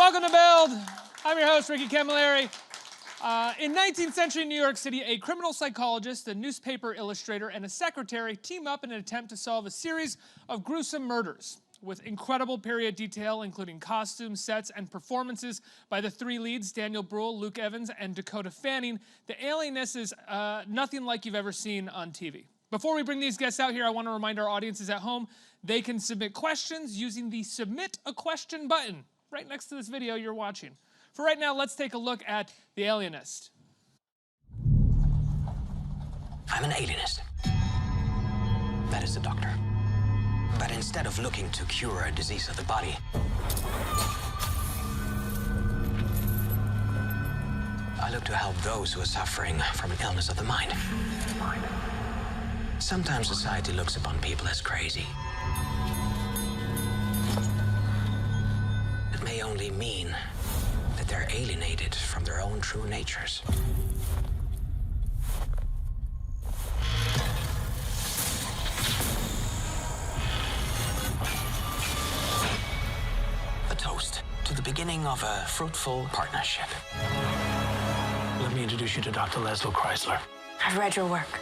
Welcome to Build. I'm your host, Ricky Camilleri. In 19th century New York City, a criminal psychologist, a newspaper illustrator, and a secretary team up in an attempt to solve a series of gruesome murders. With incredible period detail, including costumes, sets, and performances by the three leads, Daniel Brühl, Luke Evans, and Dakota Fanning, The Alienist is nothing like you've ever seen on TV. Before we bring these guests out here, I want to remind our audiences at home, they can submit questions using the Submit a Question button right next to this video you're watching. For right now, let's take a look at The Alienist. I'm an alienist. That is a doctor. But instead of looking to cure a disease of the body, I look to help those who are suffering from an illness of the mind. Sometimes society looks upon people as crazy. It may only mean that they're alienated from their own true natures. A toast to the beginning of a fruitful partnership. Let me introduce you to Dr. Laszlo Chrysler. I've read your work.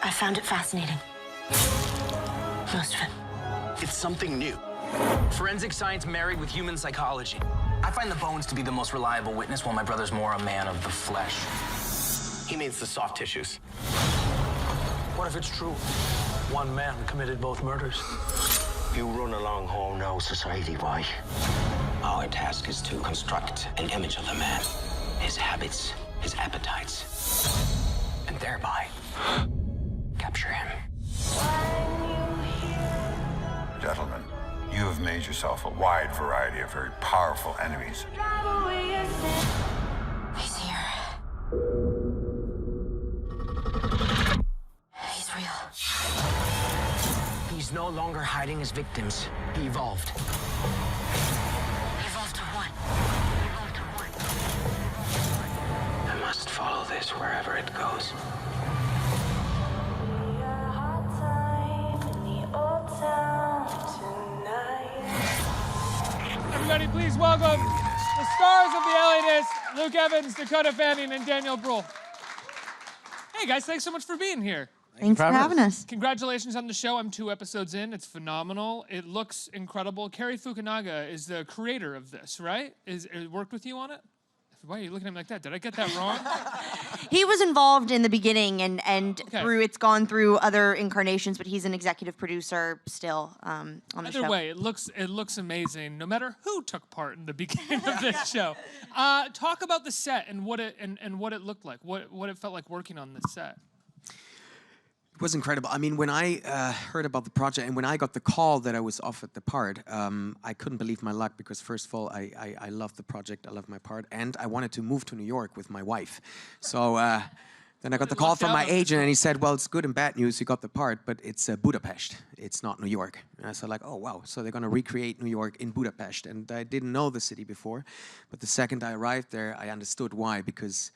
I found it fascinating. Most of it. It's something new. Forensic science married with human psychology. I find the bones to be the most reliable witness, while my brother's more a man of the flesh. He means the soft tissues. What if it's true? One man committed both murders. You run along home now, society-wide. Our task is to construct an image of the man, his habits, his appetites, and thereby capture him. Gentlemen, you have made yourself a wide variety of very powerful enemies. He's here. He's real. He's no longer hiding his victims. He evolved. Evolved to what? Evolved to what? I must follow this wherever it goes. Everybody, please welcome the stars of The Alienist, Luke Evans, Dakota Fanning, and Daniel Brühl. Hey guys, thanks so much for being here. Thanks for having us. Congratulations on the show. I'm 2 episodes in. It's phenomenal. It looks incredible. Cary Fukunaga is the creator of this, right? It worked with you on it? Why are you looking at me like that? Did I get that wrong? He was involved in the beginning and Okay. it's gone through other incarnations, but he's an executive producer still on the show. Either way, it looks amazing, no matter who took part in the beginning of this show. Talk about the set and what it looked like, what it felt like working on this set. It was incredible. I mean, when I heard about the project and when I got the call that I was offered the part, I couldn't believe my luck because, first of all, I loved the project, I loved my part, and I wanted to move to New York with my wife. So then I got the call from my agent, and he said, well, it's good and bad news, you got the part, but it's Budapest. It's not New York. And I said, like, oh, wow. So they're going to recreate New York in Budapest. And I didn't know the city before, but the second I arrived there, I understood why, because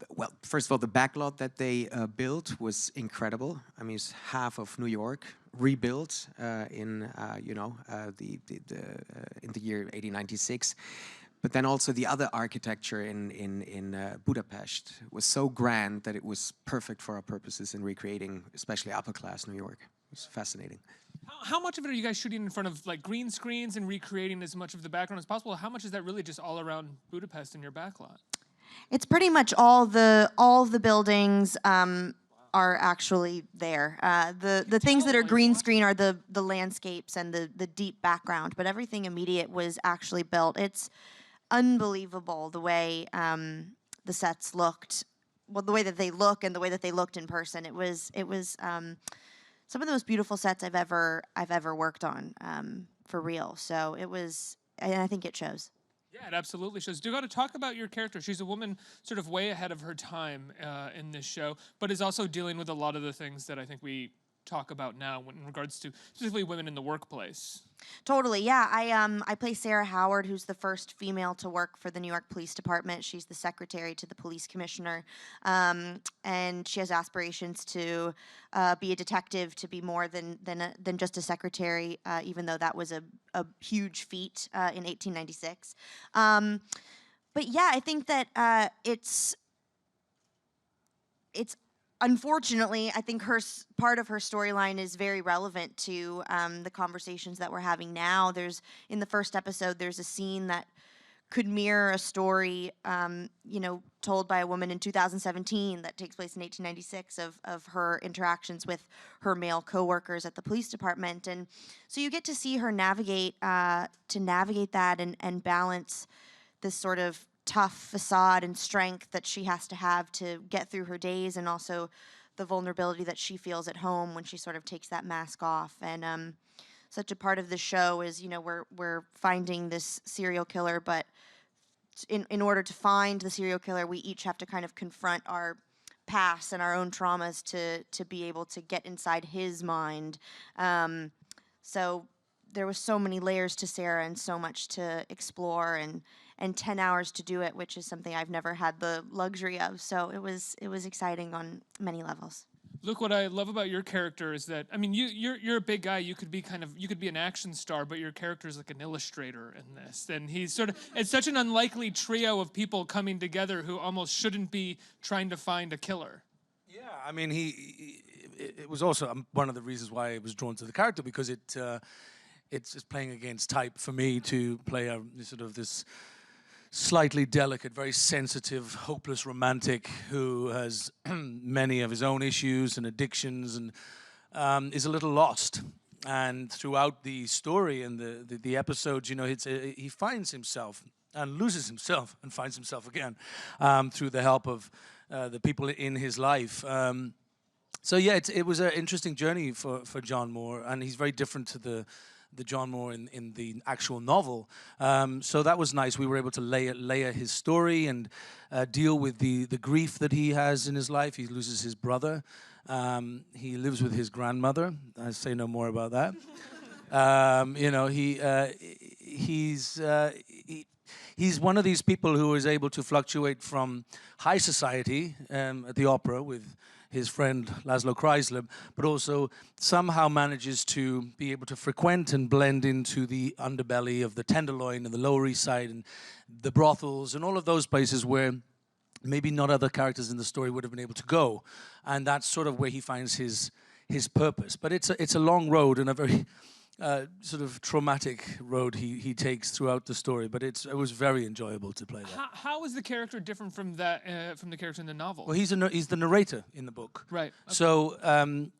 well, first of all, the backlot that they built was incredible. I mean, it's half of New York rebuilt in the year 1896. But then also the other architecture in Budapest was so grand that it was perfect for our purposes in recreating, especially upper class New York. It was fascinating. How much of it are you guys shooting in front of like green screens and recreating as much of the background as possible? How much is that really just all around Budapest in your backlot? It's pretty much all the buildings are actually there. The things that are green screen are the landscapes and the deep background, but everything immediate was actually built. It's unbelievable the way the sets looked, well, the way that they look and the way that they looked in person. It was some of the most beautiful sets I've ever worked on for real. So it was, and I think it shows. Yeah, it absolutely shows. Dakota, talk about your character. She's a woman sort of way ahead of her time in this show, but is also dealing with a lot of the things that I think we talk about now in regards to specifically women in the workplace. Totally, yeah. I play Sara Howard, who's the first female to work for the New York Police Department. She's the secretary to the police commissioner, and she has aspirations to be a detective, to be more than just a secretary, even though that was a huge feat in 1896. But yeah, I think that it's unfortunately, I think part of her storyline is very relevant to the conversations that we're having now. In the first episode, there's a scene that could mirror a story, told by a woman in 2017 that takes place in 1896 of her interactions with her male coworkers at the police department. And so you get to see her navigate that and balance this sort of tough facade and strength that she has to have to get through her days, and also the vulnerability that she feels at home when she sort of takes that mask off. And such a part of the show is, we're finding this serial killer, but in order to find the serial killer, we each have to kind of confront our past and our own traumas to be able to get inside his mind. So there was so many layers to Sara and so much to explore, and 10 hours to do it, which is something I've never had the luxury of. So it was exciting on many levels. Look, what I love about your character is that, I mean, you're a big guy. You could be an action star, but your character is like an illustrator in this. And it's such an unlikely trio of people coming together who almost shouldn't be trying to find a killer. Yeah, I mean, it was also one of the reasons why I was drawn to the character, because it's playing against type for me to play a sort of this slightly delicate, very sensitive, hopeless romantic who has many of his own issues and addictions, and is a little lost. And throughout the story and the episodes, he finds himself and loses himself and finds himself again through the help of the people in his life. So yeah, it was an interesting journey for John Moore, and he's very different to the John Moore in the actual novel. So that was nice. We were able to layer his story and deal with the grief that he has in his life. He loses his brother. He lives with his grandmother. I say no more about that. He's one of these people who is able to fluctuate from high society at the opera with his friend Laszlo Chrysler, but also somehow manages to be able to frequent and blend into the underbelly of the Tenderloin and the Lower East Side and the brothels and all of those places where maybe not other characters in the story would have been able to go. And that's sort of where he finds his purpose. But it's a long road and a very sort of traumatic road he takes throughout the story, but it was very enjoyable to play that. How is the character different from from the character in the novel? Well, he's the narrator in the book. Right. Okay. So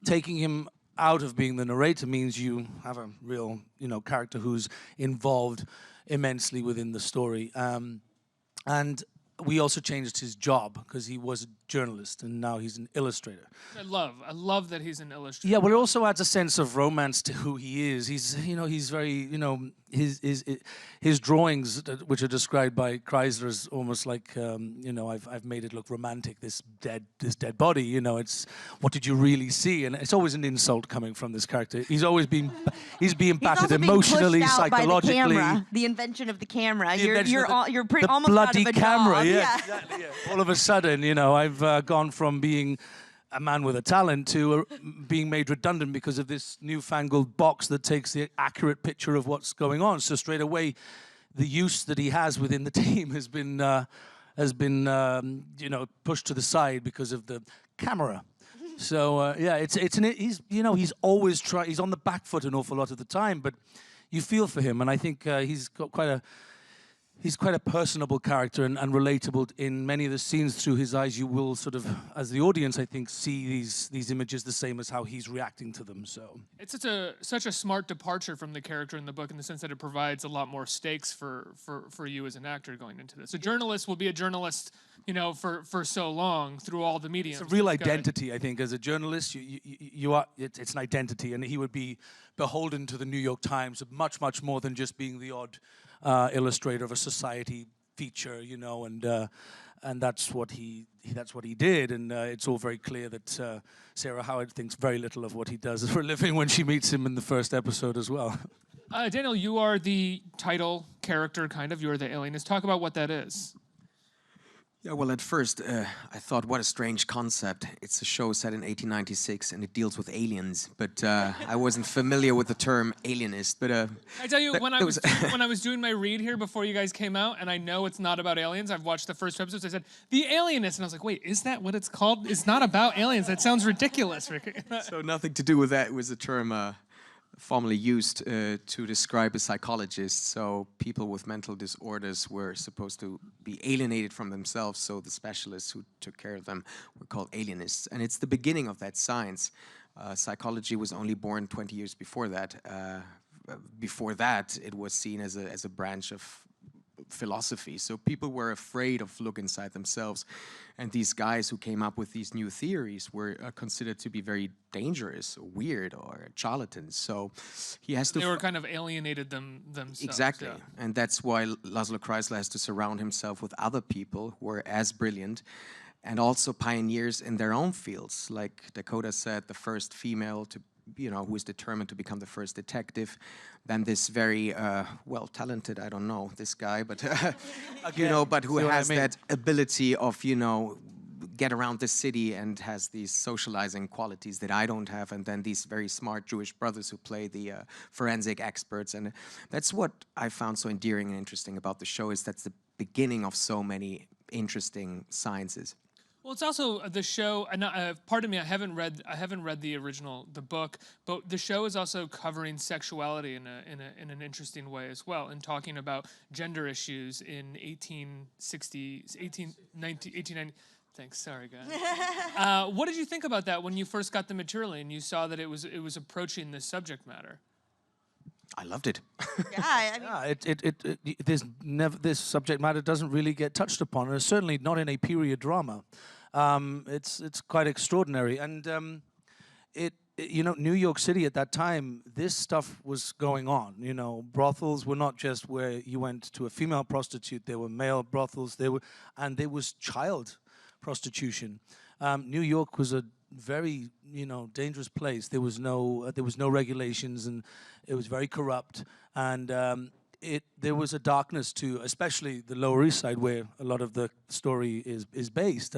taking him out of being the narrator means you have a real, character who's involved immensely within the story. And we also changed his job because he was a journalist and now he's an illustrator. I love that he's an illustrator. Yeah, but it also adds a sense of romance to who he is. He's very, his drawings, which are described by Kreizler, as almost like, I've made it look romantic. This dead body. It's what did you really see? And it's always an insult coming from this character. He's being battered emotionally, psychologically. By the camera, the invention of the camera. You're pretty almost bloody out of a camera. job. Yeah, exactly. Yeah. All of a sudden, I've gone from being a man with a talent to being made redundant because of this newfangled box that takes the accurate picture of what's going on. So straight away, the use that he has within the team has been pushed to the side because of the camera. So he's always he's on the back foot an awful lot of the time, but you feel for him, and I think he's got He's quite a personable character and relatable in many of the scenes. Through his eyes, you will sort of, as the audience, I think, see these images the same as how he's reacting to them. So it's such a smart departure from the character in the book in the sense that it provides a lot more stakes for you as an actor going into this. A journalist will be a journalist, for so long through all the mediums. It's a real identity, I think, as a journalist. You are. It's an identity, and he would be beholden to the New York Times much more than just being the odd illustrator of a society feature, and and that's what he did, and it's all very clear that Sara Howard thinks very little of what he does for a living when she meets him in the first episode as well. Daniel, you are the title character, kind of. You're the alienist. Talk about what that is. Yeah, well, at first, I thought, what a strange concept. It's a show set in 1896, and it deals with aliens. But I wasn't familiar with the term alienist. But I tell you, when I was doing my read here before you guys came out, and I know it's not about aliens. I've watched the first two episodes. I said, The Alienist. And I was like, wait, is that what it's called? It's not about aliens. That sounds ridiculous, Ricky. So nothing to do with that. It was a term formerly used to describe a psychologist. So people with mental disorders were supposed to be alienated from themselves, so the specialists who took care of them were called alienists. And it's the beginning of that science. Psychology was only born 20 years before that. Before that, it was seen as a branch of philosophy. So people were afraid of look inside themselves. And these guys who came up with these new theories were considered to be very dangerous, or weird, or charlatans. So he has to... They were kind of alienated themselves. Exactly. Yeah. And that's why Laszlo Chrysler has to surround himself with other people who are as brilliant and also pioneers in their own fields. Like Dakota said, the first female to who is determined to become the first detective. Then this very, well, talented, I don't know, this guy, but, but who has that ability of, get around the city and has these socializing qualities that I don't have. And then these very smart Jewish brothers who play the forensic experts. And that's what I found so endearing and interesting about the show, is that's the beginning of so many interesting sciences. Well, it's also the show. Pardon me, I haven't read the book, but the show is also covering sexuality in an interesting way as well, and talking about gender issues in 1890. Thanks, sorry guys. What did you think about that when you first got the material and you saw that it was approaching this subject matter? I loved it. Yeah, This subject matter doesn't really get touched upon, and certainly not in a period drama. It's quite extraordinary, and New York City at that time, this stuff was going on. Brothels were not just where you went to a female prostitute; there were male brothels. There was child prostitution. New York was a very dangerous place. There was no regulations, and it was very corrupt, and there was a darkness to, especially the Lower East Side, where a lot of the story is based.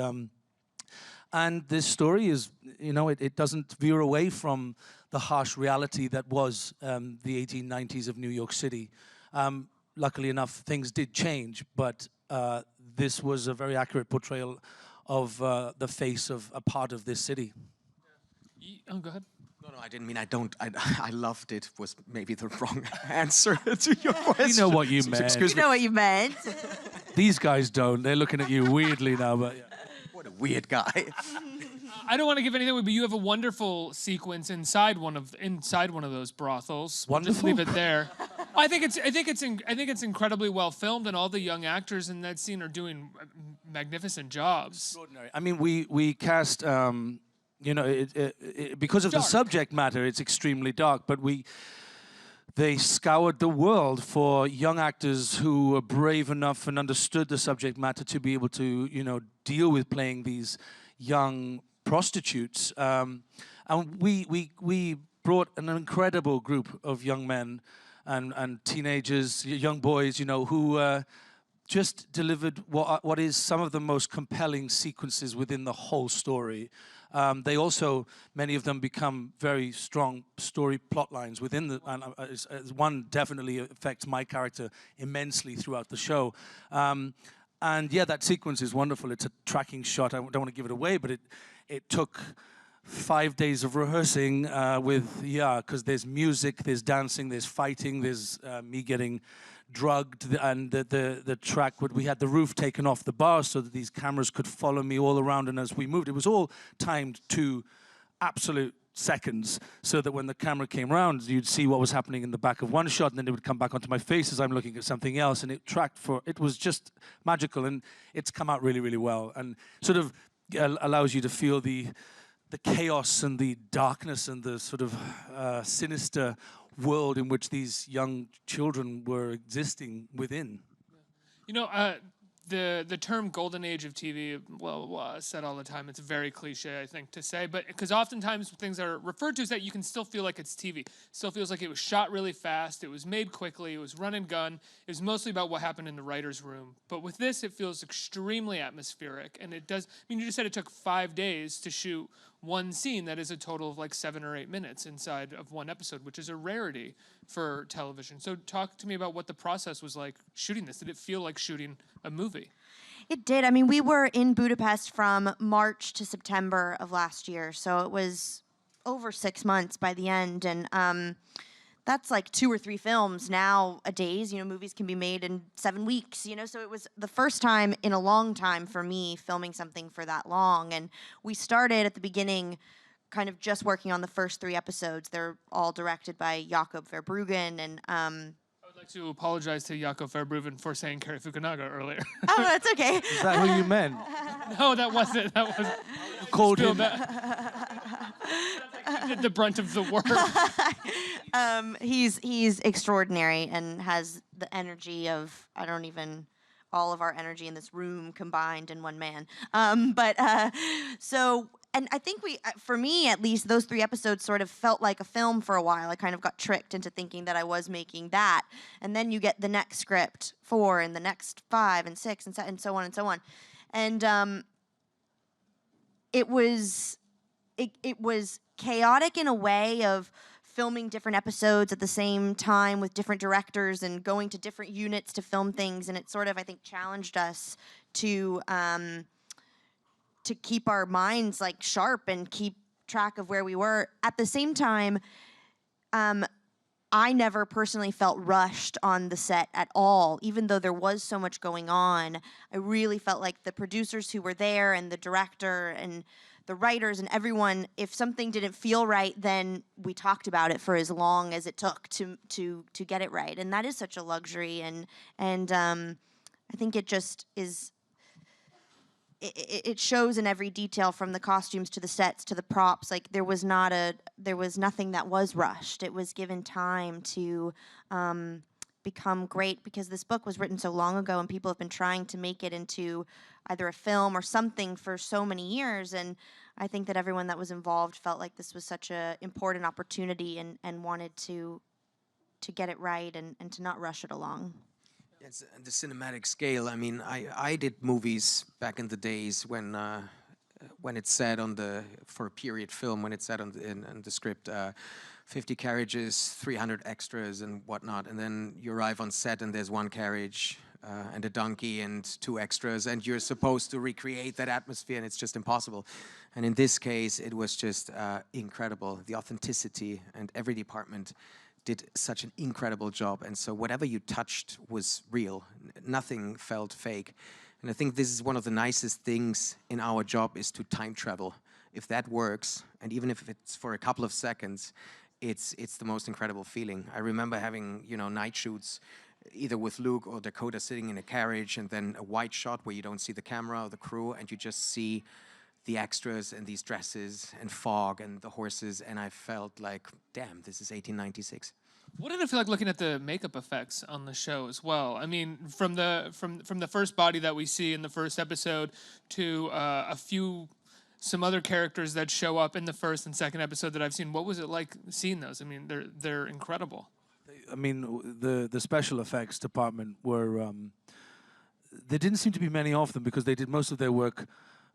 And this story is, it doesn't veer away from the harsh reality that was the 1890s of New York City. Luckily enough, things did change, but this was a very accurate portrayal of the face of a part of this city. Oh, go ahead. No, I didn't mean I don't. I loved it. Was maybe the wrong answer to your question. You know what you meant. You know what you meant. These guys don't. They're looking at you weirdly now, but yeah. What a weird guy. I don't want to give anything away, but you have a wonderful sequence inside one of those brothels. Wonderful. Just leave it there. I think it's incredibly well filmed, and all the young actors in that scene are doing magnificent jobs. Extraordinary. I mean, we cast. Because of the subject matter, it's extremely dark. But they scoured the world for young actors who were brave enough and understood the subject matter to be able to, deal with playing these young prostitutes. And we brought an incredible group of young men and teenagers, young boys, who just delivered what is some of the most compelling sequences within the whole story. They also, many of them, become very strong story plot lines within the. And one definitely affects my character immensely throughout the show. And yeah, that sequence is wonderful. It's a tracking shot. I don't want to give it away, but it took 5 days of rehearsing because there's music, there's dancing, there's fighting, there's me getting drugged, and the track, we had the roof taken off the bar so that these cameras could follow me all around, and as we moved, it was all timed to absolute seconds, so that when the camera came around, you'd see what was happening in the back of one shot, and then it would come back onto my face as I'm looking at something else, and it was just magical, and it's come out really, really well, and sort of allows you to feel the chaos and the darkness and the sort of sinister world in which these young children were existing within. the term golden age of TV, well, said all the time. It's very cliche, I think, to say, but because oftentimes things are referred to as that, you can still feel like it's TV. Still feels like it was shot really fast, it was made quickly, it was run and gun. It was mostly about what happened in the writer's room. But with this, it feels extremely atmospheric, and it does. I mean, you just said it took 5 days to shoot one scene that is a total of like 7 or 8 minutes inside of one episode, which is a rarity for television. So talk to me about what the process was like shooting this. Did it feel like shooting a movie? It did. I mean, we were in Budapest from March to September of last year, so it was over 6 months by the end, and that's like 2 or 3 films nowadays. You know, movies can be made in 7 weeks, you know, so it was the first time in a long time for me filming something for that long. And we started at the beginning kind of just working on the first 3 episodes. They're all directed by Jakob Verbruggen, and I would like to apologize to Jakob Verbruggen for saying Cary Fukunaga earlier. oh, that's okay. Is that who you meant? No, that wasn't. That was Called him. He did the brunt of the work. He's extraordinary and has the energy of all of our energy in this room combined in one man. And I think for me at least, those 3 episodes sort of felt like a film for a while. I kind of got tricked into thinking that I was making that, and then you get the next script 4 and the next 5 and 6 and so on and so on, and it was chaotic in a way of filming different episodes at the same time with different directors and going to different units to film things, and it sort of, I think, challenged us to keep our minds like sharp and keep track of where we were. At the same time, I never personally felt rushed on the set at all, even though there was so much going on. I really felt like the producers who were there and the director and the writers and everyone, if something didn't feel right, then we talked about it for as long as it took to get it right. And that is such a luxury, and I think it just is. It shows in every detail, from the costumes to the sets to the props. Like there was nothing that was rushed. It was given time to become great, because this book was written so long ago and people have been trying to make it into either a film or something for so many years. And I think that everyone that was involved felt like this was such an important opportunity and wanted to get it right and to not rush it along. It's the cinematic scale. I mean, I did movies back in the days when it said for a period film, when it said in the script, 50 carriages, 300 extras and whatnot, and then you arrive on set and there's 1 carriage and a donkey and 2 extras, and you're supposed to recreate that atmosphere, and it's just impossible. And in this case, it was just incredible. The authenticity, and every department did such an incredible job, and so whatever you touched was real. Nothing felt fake. And I think this is one of the nicest things in our job, is to time travel. If that works, and even if it's for a couple of seconds, it's the most incredible feeling. I remember having, night shoots, either with Luke or Dakota sitting in a carriage, and then a wide shot where you don't see the camera or the crew, and you just see the extras and these dresses and fog and the horses, and I felt like, damn, this is 1896. What did it feel like looking at the makeup effects on the show as well? I mean, from the first body that we see in the first episode to some other characters that show up in the first and second episode that I've seen. What was it like seeing those? I mean, they're incredible. I mean, the special effects department were. There didn't seem to be many of them, because they did most of their work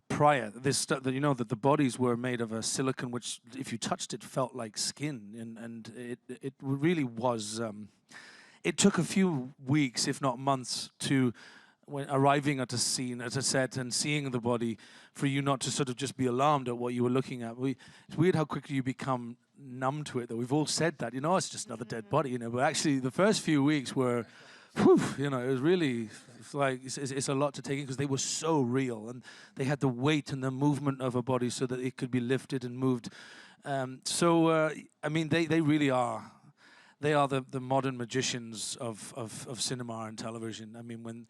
prior. This stuff that that the bodies were made of a silicone, which if you touched it felt like skin, and it really was. It took a few weeks, if not months, when arriving at a scene, at a set, and seeing the body, for you not to sort of just be alarmed at what you were looking at. It's weird how quickly you become numb to it, though. We've all said that, it's just another dead body, but actually the first few weeks were, it was really, it's a lot to take in, because they were so real, and they had the weight and the movement of a body so that it could be lifted and moved. I mean, they really are. They are the modern magicians of cinema and television. I mean,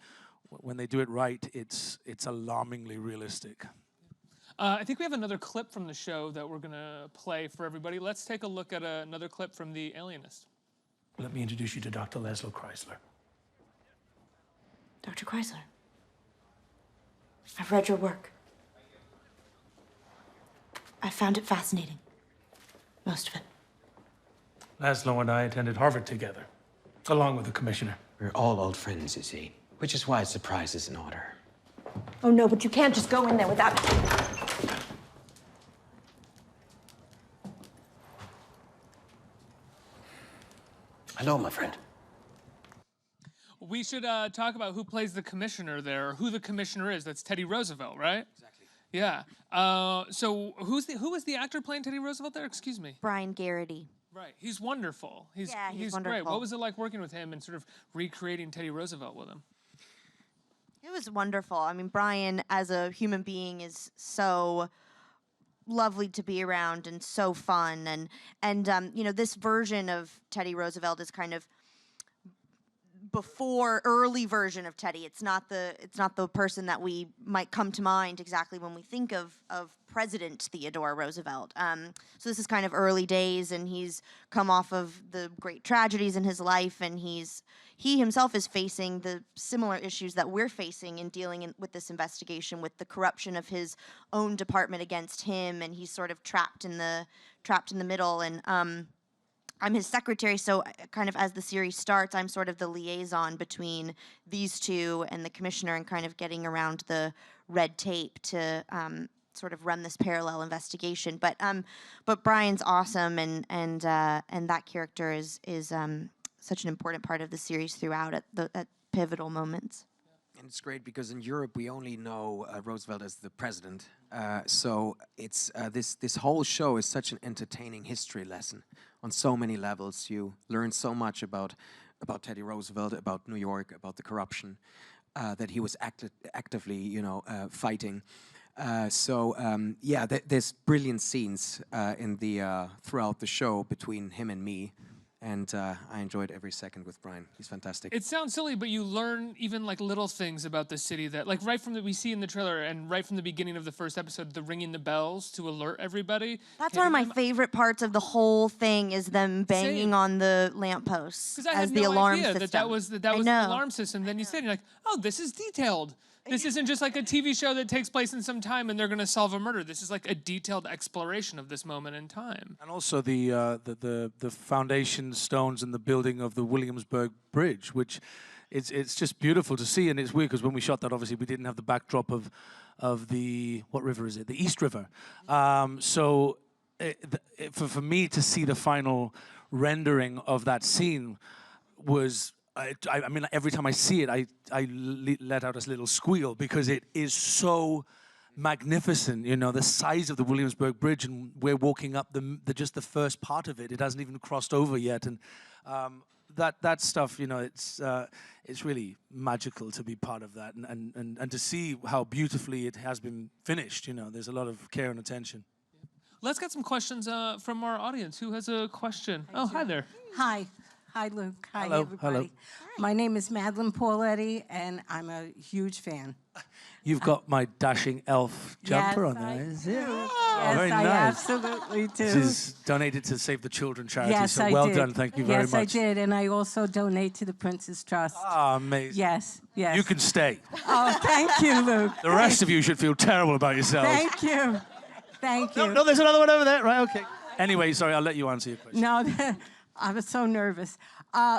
when they do it right, it's alarmingly realistic. I think we have another clip from the show that we're going to play for everybody. Let's take a look at another clip from The Alienist. Let me introduce you to Dr. Laszlo Chrysler. Dr. Chrysler. I've read your work. I found it fascinating. Most of it. Laszlo and I attended Harvard together, along with the commissioner. We're all old friends, you see, which is why a surprise is in order. Oh no, but you can't just go in there without. Hello, my friend. We should talk about who plays the commissioner there, or who the commissioner is. That's Teddy Roosevelt, right? Exactly. Yeah. So who was the actor playing Teddy Roosevelt there? Excuse me. Brian Garrity. Right. He's wonderful. He's great. wonderful. What was it like working with him and sort of recreating Teddy Roosevelt with him? It was wonderful. I mean, Brian, as a human being, is so lovely to be around and so fun. And you know, this version of Teddy Roosevelt is kind of early version of Teddy. It's not the person that we might come to mind exactly when we think of President Theodore Roosevelt. So this is kind of early days, and he's come off of the great tragedies in his life, and he himself is facing the similar issues that we're facing in dealing with this investigation, with the corruption of his own department against him, and he's sort of trapped in the middle. And I'm his secretary, so kind of as the series starts, I'm sort of the liaison between these two and the commissioner, and kind of getting around the red tape to sort of run this parallel investigation. But Brian's awesome, and that character is such an important part of the series throughout at pivotal moments. And it's great because in Europe we only know Roosevelt as the president. So it's this whole show is such an entertaining history lesson on so many levels. You learn so much about Teddy Roosevelt, about New York, about the corruption that he was actively, fighting. There's brilliant scenes in the throughout the show between him and me. And I enjoyed every second with Brian. He's fantastic. It sounds silly, but you learn even like little things about the city that, like right from we see in the trailer and right from the beginning of the first episode, the ringing the bells to alert everybody. That's one of my favorite parts of the whole thing, is them banging on the lampposts as the alarm system. That was the alarm system. Then you said, you're like, oh, this is detailed. This isn't just like a TV show that takes place in some time and they're going to solve a murder. This is like a detailed exploration of this moment in time. And also the foundation stones and the building of the Williamsburg Bridge, which it's just beautiful to see. And it's weird because when we shot that, obviously we didn't have the backdrop of the, what river is it? The East River. For me to see the final rendering of that scene was, I mean, every time I see it, I let out a little squeal because it is so magnificent. You know, the size of the Williamsburg Bridge, and we're walking up just the first part of it. It hasn't even crossed over yet, and that stuff, you know, it's really magical to be part of that, and to see how beautifully it has been finished. You know, there's a lot of care and attention. Let's get some questions from our audience. Who has a question? Hi there. Hi. Hi, Luke. Hi, Hello. everybody. Hello. My name is Madeline Pauletti, and I'm a huge fan. You've got my dashing elf jumper on there, is it? Yes, very I nice. absolutely do. This is donated to Save the Children charity, Yes, so I well did. done. Thank you very Yes, much. I did, and I also donate to the Prince's Trust. Ah, amazing. Yes, yes. You can stay. Oh, thank you, Luke. The rest of you should feel terrible about yourselves. Thank you. Thank you. No, there's another one over there. Right, okay. Anyway, sorry, I'll let you answer your question. No, I was so nervous.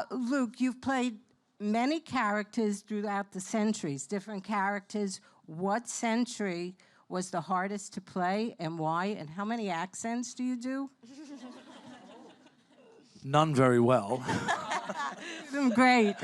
Luke, you've played many characters throughout the centuries, different characters. What century was the hardest to play, and why? And how many accents do you do? None very well. Great.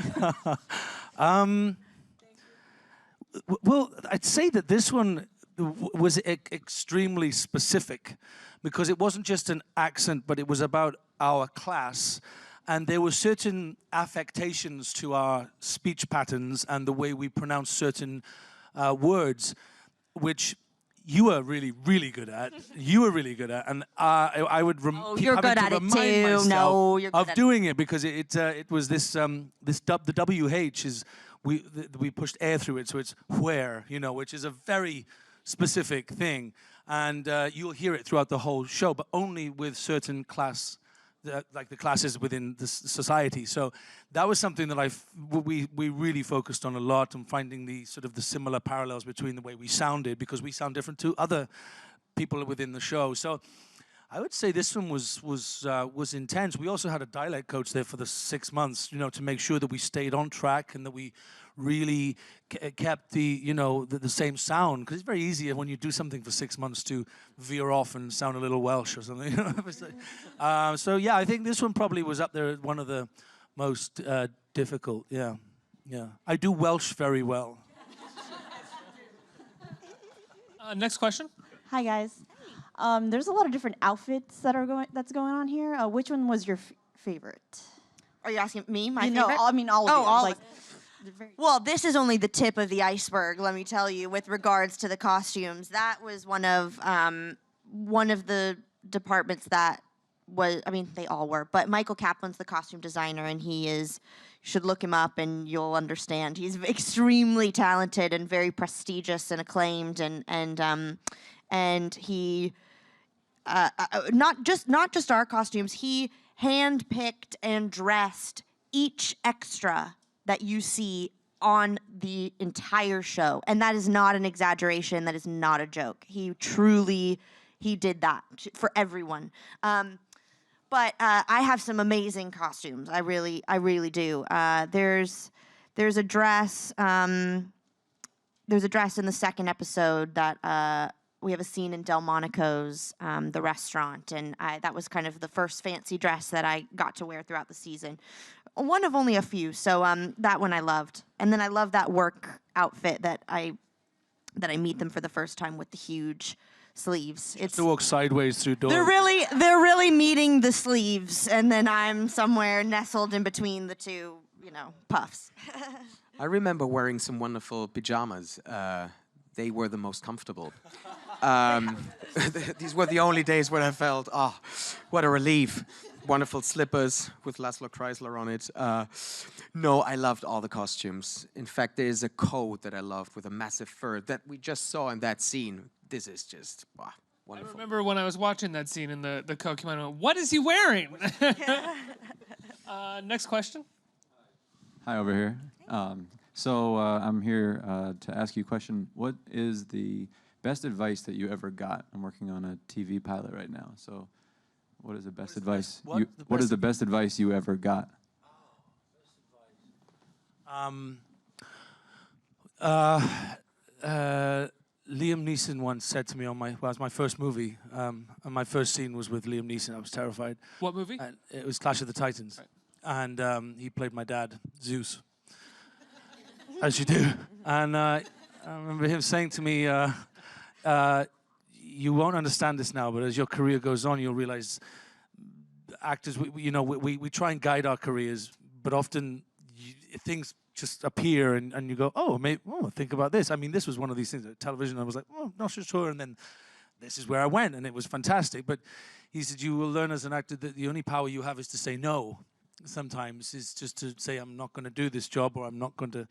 Well, I'd say that this one was extremely specific because it wasn't just an accent, but it was about our class. And there were certain affectations to our speech patterns and the way we pronounce certain words, which you were really, really good at. You were really good at, and I would keep you're having good to at it remind too. myself No, you're good of at doing it because it was the WH is we pushed air through it, so it's where, you know, which is a very specific thing, and you'll hear it throughout the whole show, but only with certain class like the classes within the society. So that was something that we really focused on a lot, and finding the sort of the similar parallels between the way we sounded, because we sound different to other people within the show. So I would say this one was intense. We also had a dialect coach there for the 6 months, you know, to make sure that we stayed on track and that we really kept the, you know, the same sound, because it's very easy when you do something for 6 months to veer off and sound a little Welsh or something. You know? So yeah, I think this one probably was up there, one of the most difficult. Yeah, yeah. I do Welsh very well. Next question. Hi guys. There's a lot of different outfits that's going on here. Which one was your favorite? Are you asking me? My No, favorite? I mean all of you. all. Like, Well, this is only the tip of the iceberg, let me tell you, with regards to the costumes. That was one of the departments that was, I mean, they all were, but Michael Kaplan's the costume designer, and he is, you should look him up and you'll understand. He's extremely talented and very prestigious and acclaimed, and he, not just our costumes, he handpicked and dressed each extra that you see on the entire show. And that is not an exaggeration. That is not a joke. He did that for everyone. But I have some amazing costumes. I really do. There's a dress. There's a dress in the second episode that we have a scene in Delmonico's, the restaurant, and that was kind of the first fancy dress that I got to wear throughout the season. One of only a few, so that one I loved. And then I love that work outfit that I meet them for the first time with the huge sleeves. It's to walk sideways through doors. They're really meeting the sleeves, and then I'm somewhere nestled in between the two, you know, puffs. I remember wearing some wonderful pajamas. They were the most comfortable. These were the only days when I felt, what a relief. Wonderful slippers with Laszlo Chrysler on it. No, I loved all the costumes. In fact, there is a coat that I loved with a massive fur that we just saw in that scene. This is just wonderful. I remember when I was watching that scene and the coat came out, I went, what is he wearing? Next question. Hi, over here. So I'm here to ask you a question. What is the best advice that you ever got? I'm working on a TV pilot right now. So what is the best advice? What is the best advice you ever got? Liam Neeson once said to me on it was my first movie, and my first scene was with Liam Neeson. I was terrified. What movie? It was Clash of the Titans. Right. And he played my dad, Zeus. As you do. And I remember him saying to me, you won't understand this now, but as your career goes on, you'll realize actors, we try and guide our careers, but often things just appear and you go, think about this. I mean, this was one of these things at television. I was like, not so sure. And then this is where I went, and it was fantastic. But he said, you will learn as an actor that the only power you have is to say no. Sometimes is just to say, I'm not going to do this job, or I'm not going to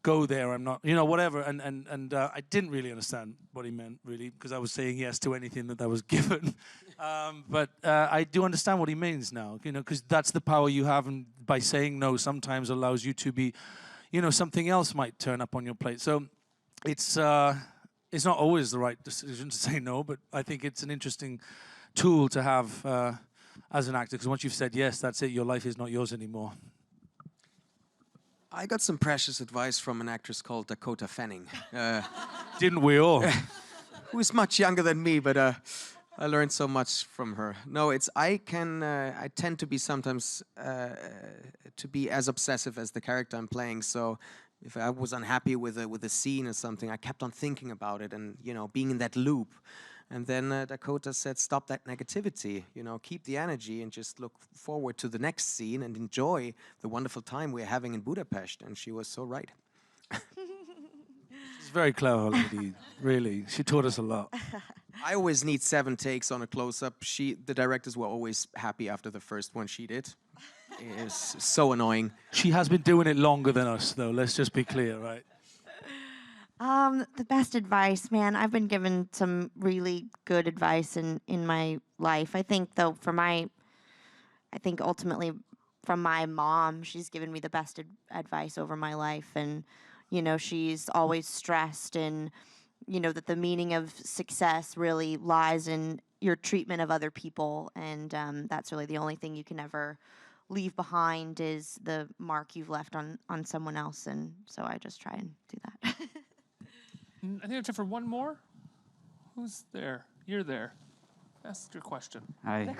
go there, I'm not, whatever. And I didn't really understand what he meant, really, because I was saying yes to anything that was given. But I do understand what he means now, because that's the power you have, and by saying no sometimes allows you to be, something else might turn up on your plate. So it's not always the right decision to say no, but I think it's an interesting tool to have as an actor, because once you've said yes, that's it, your life is not yours anymore. I got some precious advice from an actress called Dakota Fanning. Didn't we all? Who is much younger than me, but I learned so much from her. No, I tend to be sometimes to be as obsessive as the character I'm playing. So if I was unhappy with a scene or something, I kept on thinking about it and being in that loop. And then Dakota said, stop that negativity, keep the energy and just look forward to the next scene and enjoy the wonderful time we're having in Budapest. And she was so right. She's a very clever lady, really. She taught us a lot. I always need 7 takes on a close-up. The directors were always happy after the first one she did. It is so annoying. She has been doing it longer than us, though. Let's just be clear, right? The best advice, man, I've been given some really good advice in my life. I think, though, for my I think ultimately from my mom, she's given me the best advice over my life. And, you know, she's always stressed and, you know, that the meaning of success really lies in your treatment of other people. And that's really the only thing you can ever leave behind is the mark you've left on someone else. And so I just try and do that. I think I have time for one more. Who's there? You're there. Ask your question. Hi.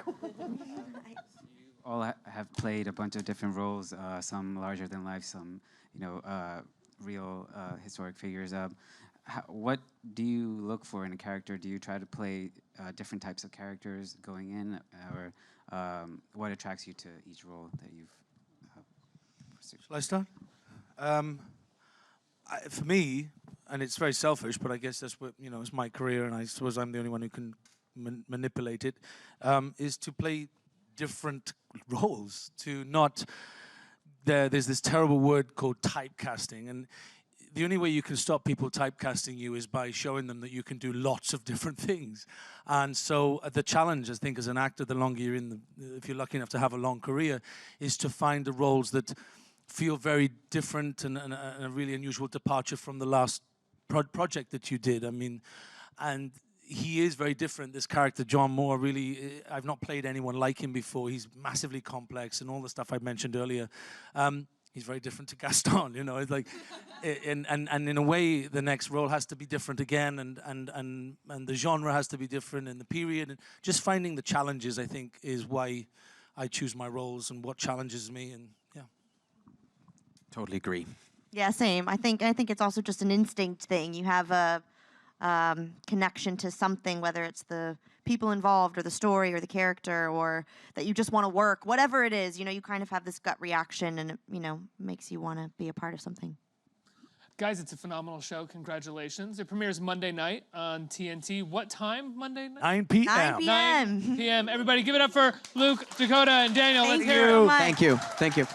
All have played a bunch of different roles, some larger than life, some, you know, real historic figures. What do you look for in a character? Do you try to play different types of characters going in, or what attracts you to each role that you've pursued? Shall I start? For me, and it's very selfish, but I guess that's what, you know, it's my career, and I suppose I'm the only one who can manipulate it, is to play different roles, to not, there's this terrible word called typecasting, and the only way you can stop people typecasting you is by showing them that you can do lots of different things. And so the challenge, I think, as an actor, the longer you're in, if you're lucky enough to have a long career, is to find the roles that feel very different and a really unusual departure from the last project that you did. I mean, and he is very different, this character, John Moore, really, I've not played anyone like him before. He's massively complex and all the stuff I mentioned earlier. He's very different to Gaston, you know, it's like, and in a way, the next role has to be different again, and the genre has to be different, and the period, and just finding the challenges, I think, is why I choose my roles and what challenges me, and yeah. Totally agree. Yeah, same. I think it's also just an instinct thing. You have a connection to something, whether it's the people involved or the story or the character, or that you just want to work, whatever it is, you know, you kind of have this gut reaction, and it, you know, makes you want to be a part of something. Guys, it's a phenomenal show. Congratulations. It premieres Monday night on TNT. What time Monday night? 9 p.m. 9 p.m. 9 p.m. Everybody give it up for Luke, Dakota, and Daniel. Thank Let's hear it. you so much. Thank you. Thank you.